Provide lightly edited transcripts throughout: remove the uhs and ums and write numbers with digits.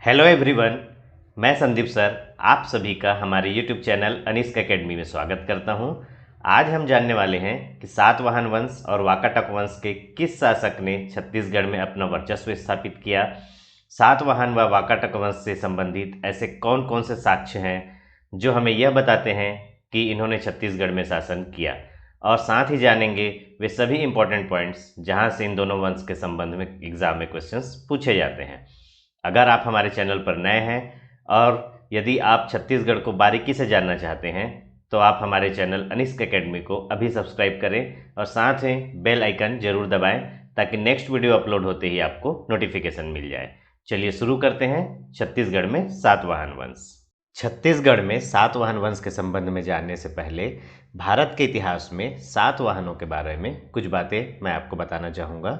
Hello everyone, मैं Sandeep sir आप सभी का हमारे यूट्यूब चैनल अनिष्क एकेडमी में स्वागत करता हूं। आज हम जानने वाले हैं कि सातवाहन वंश और वाकाटक वंश के किस शासक ने छत्तीसगढ़ में अपना वर्चस्व स्थापित किया। सातवाहन व वाकाटक वंश से संबंधित ऐसे कौन कौन से साक्ष्य हैं जो हमें यह बताते हैं कि इन्होंने छत्तीसगढ़ में शासन किया, और साथ ही जानेंगे वे सभी इंपॉर्टेंट पॉइंट्स जहां से इन दोनों वंश के संबंध में एग्जाम में क्वेश्चंस पूछे जाते हैं। अगर आप हमारे चैनल पर नए हैं और यदि आप छत्तीसगढ़ को बारीकी से जानना चाहते हैं तो आप हमारे चैनल अनिष्क एकेडमी को अभी सब्सक्राइब करें और साथ ही बेल आइकन जरूर दबाएं ताकि नेक्स्ट वीडियो अपलोड होते ही आपको नोटिफिकेशन मिल जाए। चलिए शुरू करते हैं छत्तीसगढ़ में सातवाहन वंश। छत्तीसगढ़ में सातवाहन वंश के संबंध में जानने से पहले भारत के इतिहास में सातवाहनों के बारे में कुछ बातें मैं आपको बताना चाहूँगा।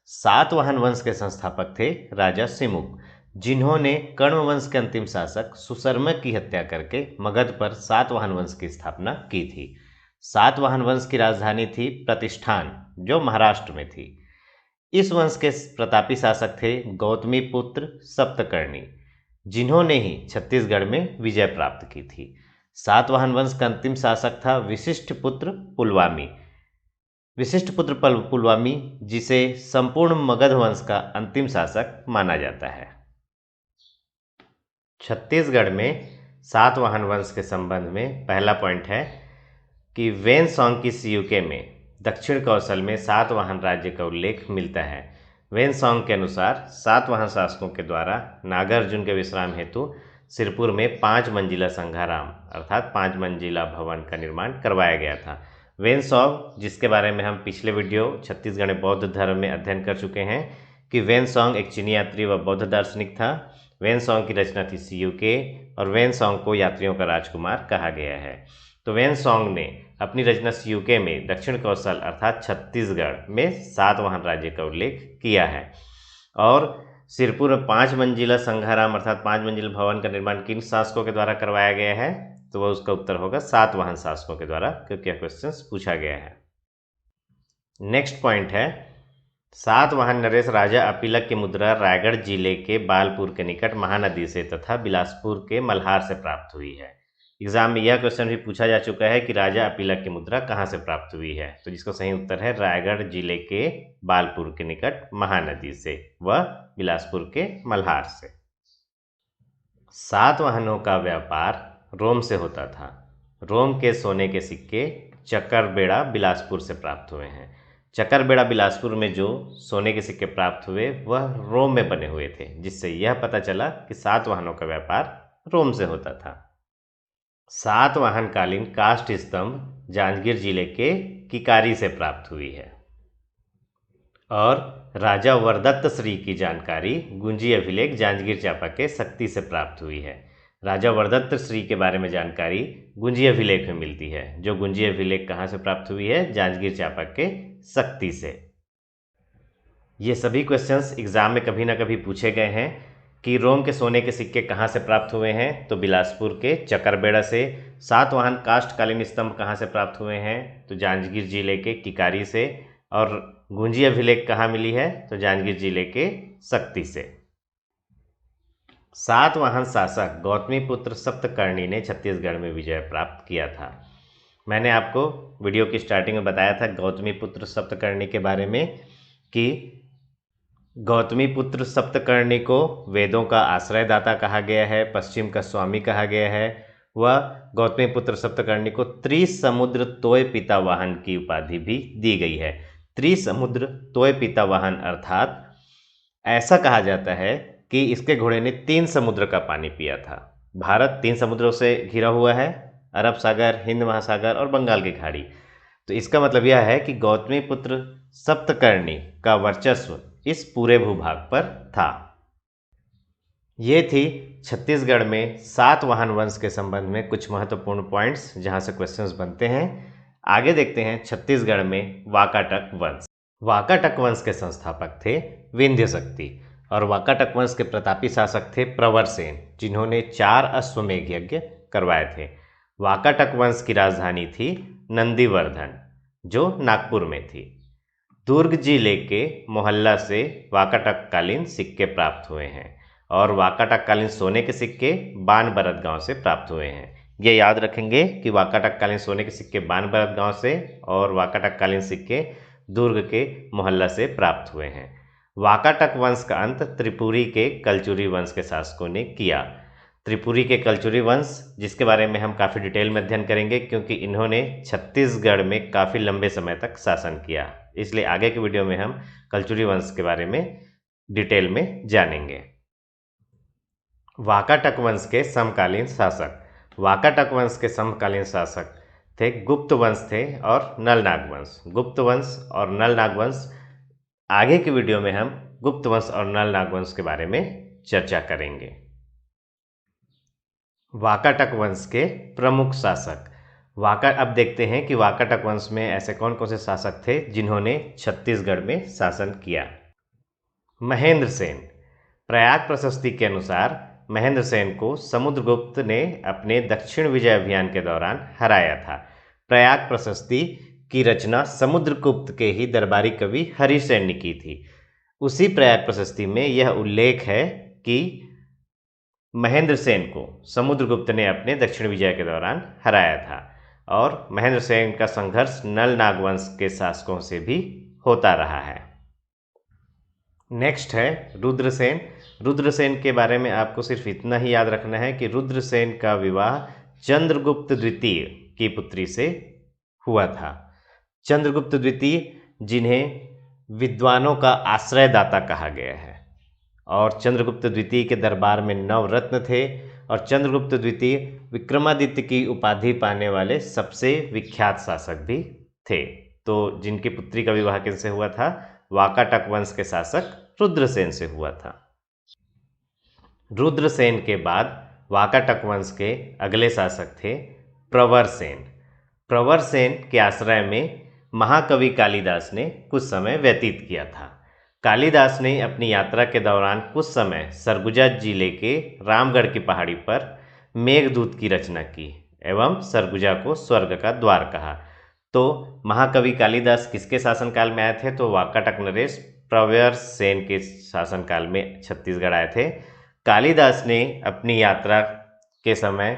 सातवाहन वंश के संस्थापक थे राजा सिमुक, जिन्होंने कण्व वंश के अंतिम शासक सुसर्मक की हत्या करके मगध पर सातवाहन वंश की स्थापना की थी। सातवाहन वंश की राजधानी थी प्रतिष्ठान, जो महाराष्ट्र में थी। इस वंश के प्रतापी शासक थे गौतमी पुत्र सप्तकर्णी, जिन्होंने ही छत्तीसगढ़ में विजय प्राप्त की थी। सातवाहन वंश का अंतिम शासक था विशिष्ट पुत्र पुलवामी। विशिष्ट पुत्र पुलवामी, जिसे संपूर्ण मगध वंश का अंतिम शासक माना जाता है। छत्तीसगढ़ में सातवाहन वंश के संबंध में पहला पॉइंट है कि वेनसोंग की सीयूके में दक्षिण कौशल में सातवाहन राज्य का उल्लेख मिलता है। वेनसोंग के अनुसार सातवाहन शासकों के द्वारा नागार्जुन के विश्राम हेतु सिरपुर में 5 मंजिला संघाराम अर्थात 5 मंजिला भवन का निर्माण करवाया गया था। वेनसोंग, जिसके बारे में हम पिछले वीडियो छत्तीसगढ़ में बौद्ध धर्म में अध्ययन कर चुके हैं कि वेनसोंग एक चीनी यात्री व बौद्ध दार्शनिक था। वेनसोंग की रचना थी सीयूके और वेनसोंग को यात्रियों का राजकुमार कहा गया है। तो वेनसोंग ने अपनी रचना सीयूके में दक्षिण कौशल अर्थात छत्तीसगढ़ में सातवाहन राज्य का उल्लेख किया है। और सिरपुर में 5 मंजिला संघाराम अर्थात 5 मंजिला भवन का निर्माण किन शासकों के द्वारा करवाया गया है, तो वह उसका उत्तर होगा सातवाहन शासकों के द्वारा, क्योंकि यह क्वेश्चन पूछा गया है। नेक्स्ट पॉइंट है सातवाहन नरेश राजा अपिलक की मुद्रा रायगढ़ जिले के बालपुर के निकट महानदी से तथा बिलासपुर के मल्हार से प्राप्त हुई है। एग्जाम में यह क्वेश्चन भी पूछा जा चुका है कि राजा अपिलक की मुद्रा कहाँ से प्राप्त हुई है, तो जिसका सही उत्तर है रायगढ़ जिले के बालपुर के निकट महानदी से व बिलासपुर के मल्हार से। सातवाहनों का व्यापार रोम से होता था। रोम के सोने के सिक्के चकरबेड़ा बिलासपुर से प्राप्त हुए हैं। चकरबेड़ा बिलासपुर में जो सोने के सिक्के प्राप्त हुए वह रोम में बने हुए थे, जिससे यह पता चला कि सातवाहनों का व्यापार रोम से होता था। सातवाहन कालीन काष्ठ स्तंभ जांजगीर जिले के किकारी से प्राप्त हुई है। और राजा वरदत्त श्री की जानकारी गुंजी अभिलेख जांजगीर चांपा के शक्ति से प्राप्त हुई है। राजा वरदत्त श्री के बारे में जानकारी गुंजी अभिलेख में मिलती है, जो गुंजी अभिलेख कहाँ से प्राप्त हुई है, जांजगीर चांपा के शक्ति से। ये सभी क्वेश्चंस एग्जाम में कभी ना कभी पूछे गए हैं कि रोम के सोने के सिक्के कहाँ से प्राप्त हुए हैं, तो बिलासपुर के चकरबेड़ा से। सातवाहन काष्ठकालीन स्तंभ कहाँ से प्राप्त हुए हैं, तो जांजगीर जिले के किकारी से। और गुंजी अभिलेख कहाँ मिली है, तो जांजगीर जिले के शक्ति से। सातवाहन शासक गौतमीपुत्र सप्तकर्णी ने छत्तीसगढ़ में विजय प्राप्त किया था। मैंने आपको वीडियो की स्टार्टिंग में बताया था गौतमीपुत्र सप्तकर्णी के बारे में कि गौतमीपुत्र सप्तकर्णी को वेदों का आश्रयदाता कहा गया है, पश्चिम का स्वामी कहा गया है। वह गौतमीपुत्र सप्तकर्णी को त्रिसमुद्र तोय पितावाहन की उपाधि भी दी गई है। त्रिसमुद्र तोय पितावाहन अर्थात ऐसा कहा जाता है कि इसके घोड़े ने 3 समुद्र का पानी पिया था। भारत 3 समुद्रों से घिरा हुआ है, अरब सागर, हिंद महासागर और बंगाल की खाड़ी। तो इसका मतलब यह है कि गौतमीपुत्र सप्तकर्णी का वर्चस्व इस पूरे भूभाग पर था। ये थी छत्तीसगढ़ में सातवाहन वंश के संबंध में कुछ महत्वपूर्ण पॉइंट्स जहां से क्वेश्चंस बनते हैं। आगे देखते हैं छत्तीसगढ़ में वाकाटक वंश। वाकाटक वंश के संस्थापक थे विंध्य शक्ति और वाकाटक वंश के प्रतापी शासक थे प्रवरसेन, जिन्होंने 4 अश्वमेध यज्ञ करवाए थे। वाकाटक वंश की राजधानी थी नंदीवर्धन, जो नागपुर में थी। दुर्ग जिले के मोहल्ला से वाकाटक कालीन सिक्के प्राप्त हुए हैं। और वाकाटककालीन सोने के सिक्के बानबरत गांव से प्राप्त हुए हैं। ये याद रखेंगे कि वाकाटककालीन सोने के सिक्के बानबरत गांव से और वाकाटककालीन सिक्के दुर्ग के मोहल्ला से प्राप्त हुए हैं। वाकाटक वंश का अंत त्रिपुरी के कलचुरी वंश के शासकों ने किया। त्रिपुरी के कलचुरी वंश, जिसके बारे में हम काफ़ी डिटेल में अध्ययन करेंगे क्योंकि इन्होंने छत्तीसगढ़ में काफ़ी लंबे समय तक शासन किया, इसलिए आगे के वीडियो में हम कलचुरी वंश के बारे में डिटेल में जानेंगे। वाकाटक वंश के समकालीन शासक। वाकाटक वंश के समकालीन शासक थे गुप्त वंश थे और नलनाग वंश। गुप्त वंश और नलनाग वंश, आगे की वीडियो में हम गुप्त वंश और नलनाग वंश के बारे में चर्चा करेंगे। वाकाटक वंश के प्रमुख शासक। अब देखते हैं कि वाकाटक वंश में ऐसे कौन कौन से शासक थे जिन्होंने छत्तीसगढ़ में शासन किया। महेंद्र सेन। प्रयाग प्रशस्ति के अनुसार महेंद्र सेन को समुद्रगुप्त ने अपने दक्षिण विजय अभियान के दौरान हराया था। प्रयाग प्रशस्ति की रचना समुद्रगुप्त के ही दरबारी कवि हरिसेन ने की थी। उसी प्रयाग प्रशस्ति में यह उल्लेख है कि महेंद्र सेन को समुद्रगुप्त ने अपने दक्षिण विजय के दौरान हराया था और महेंद्र सेन का संघर्ष नल नागवंश के शासकों से भी होता रहा है। नेक्स्ट है रुद्रसेन। रुद्रसेन के बारे में आपको सिर्फ इतना ही याद रखना है कि रुद्रसेन का विवाह चंद्रगुप्त द्वितीय की पुत्री से हुआ था। चंद्रगुप्त द्वितीय, जिन्हें विद्वानों का आश्रयदाता कहा गया है, और चंद्रगुप्त द्वितीय के दरबार में नवरत्न थे और चंद्रगुप्त द्वितीय विक्रमादित्य की उपाधि पाने वाले सबसे विख्यात शासक भी थे। तो जिनकी पुत्री का विवाह किनसे हुआ था? वाकाटक वंश के शासक रुद्रसेन से हुआ था। रुद्रसेन के बाद वाकाटक वंश के अगले शासक थे प्रवरसेन। प्रवरसेन के आश्रय में महाकवि कालिदास ने कुछ समय व्यतीत किया था। कालिदास ने अपनी यात्रा के दौरान कुछ समय सरगुजा जिले के रामगढ़ की पहाड़ी पर मेघदूत की रचना की एवं सरगुजा को स्वर्ग का द्वार कहा। तो महाकवि कालिदास किसके शासनकाल में आए थे? तो वाकाटक नरेश प्रवरसेन के शासनकाल में छत्तीसगढ़ आए थे। कालिदास ने अपनी यात्रा के समय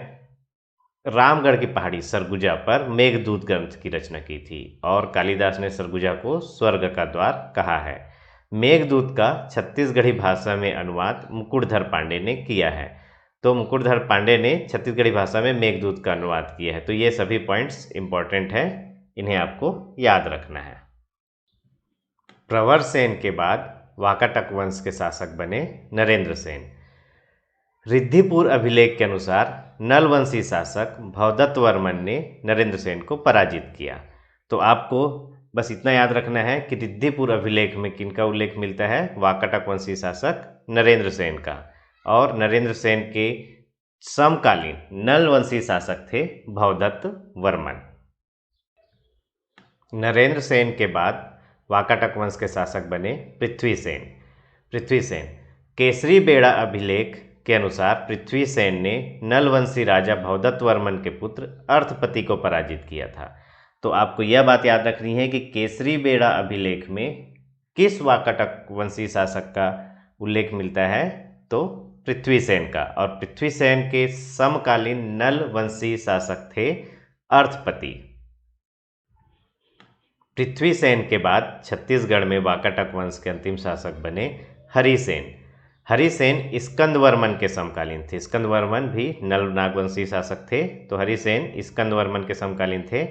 रामगढ़ की पहाड़ी सरगुजा पर मेघदूत ग्रंथ की रचना की थी और कालिदास ने सरगुजा को स्वर्ग का द्वार कहा है। मेघदूत का छत्तीसगढ़ी भाषा में अनुवाद मुकुटधर पांडे ने किया है। तो मुकुटधर पांडे ने छत्तीसगढ़ी भाषा में मेघदूत का अनुवाद किया है। तो ये सभी पॉइंट्स इंपॉर्टेंट हैं, इन्हें आपको याद रखना है। प्रवरसेन के बाद वाकाटक वंश के शासक बने नरेंद्र सेन। रिद्धिपुर अभिलेख के अनुसार नलवंशी शासक भवदत्त वर्मन ने नरेंद्र सेन को पराजित किया। तो आपको बस इतना याद रखना है कि रिद्धिपुर अभिलेख में किनका उल्लेख मिलता है? वाकाटक वंशी शासक नरेंद्र सेन का। और नरेंद्र सेन के समकालीन नलवंशी शासक थे भवदत्त वर्मन। नरेंद्र सेन के बाद वाकाटक वंश के शासक बने पृथ्वीसेन। पृथ्वीसेन केसरी बेड़ा अभिलेख के अनुसार पृथ्वीसेन ने नलवंशी राजा भवदत्त वर्मन के पुत्र अर्थपति को पराजित किया था। तो आपको यह बात याद रखनी है कि केसरी बेड़ा अभिलेख में किस वाकाटक वंशी शासक का उल्लेख मिलता है? तो पृथ्वीसेन का। और पृथ्वीसेन के समकालीन नलवंशी शासक थे अर्थपति। पृथ्वीसेन के बाद छत्तीसगढ़ में वाकाटक वंश के अंतिम शासक बने हरिसेन। हरिसेन स्कंदवर्मन के समकालीन थे। स्कंदवर्मन भी नल नागवंशी शासक थे। तो हरिसेन स्कंदवर्मन के समकालीन थे।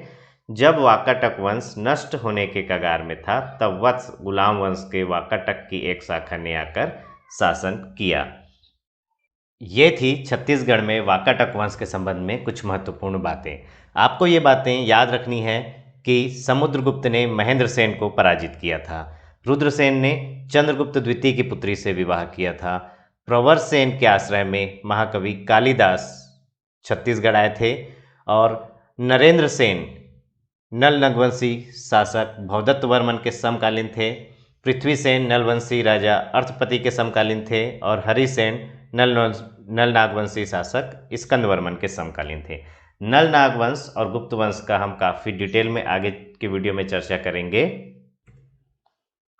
जब वाकाटक वंश नष्ट होने के कगार में था तब वत्स गुलाम वंश के वाकाटक की एक शाखा ने आकर शासन किया। ये थी छत्तीसगढ़ में वाकाटक वंश के संबंध में कुछ महत्वपूर्ण बातें। आपको ये बातें याद रखनी है कि समुद्रगुप्त ने महेंद्र सेन को पराजित किया था। रुद्रसेन ने चंद्रगुप्त द्वितीय की पुत्री से विवाह किया था। प्रवरसेन के आश्रय में महाकवि कालिदास छत्तीसगढ़ आए थे। और नरेंद्र सेन नल नगवंशी शासक भवदत्त वर्मन के समकालीन थे। पृथ्वीसेन नलवंशी राजा अर्थपति के समकालीन थे। और हरिसेन नल नागवंशी शासक स्कंदवर्मन के समकालीन थे। नल नागवंश और गुप्त वंश का हम काफ़ी डिटेल में आगे के वीडियो में चर्चा करेंगे।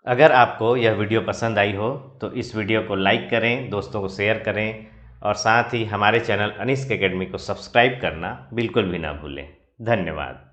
अगर आपको यह वीडियो पसंद आई हो तो इस वीडियो को लाइक करें, दोस्तों को शेयर करें और साथ ही हमारे चैनल अनिस्क एकेडमी को सब्सक्राइब करना बिल्कुल भी ना भूलें। धन्यवाद।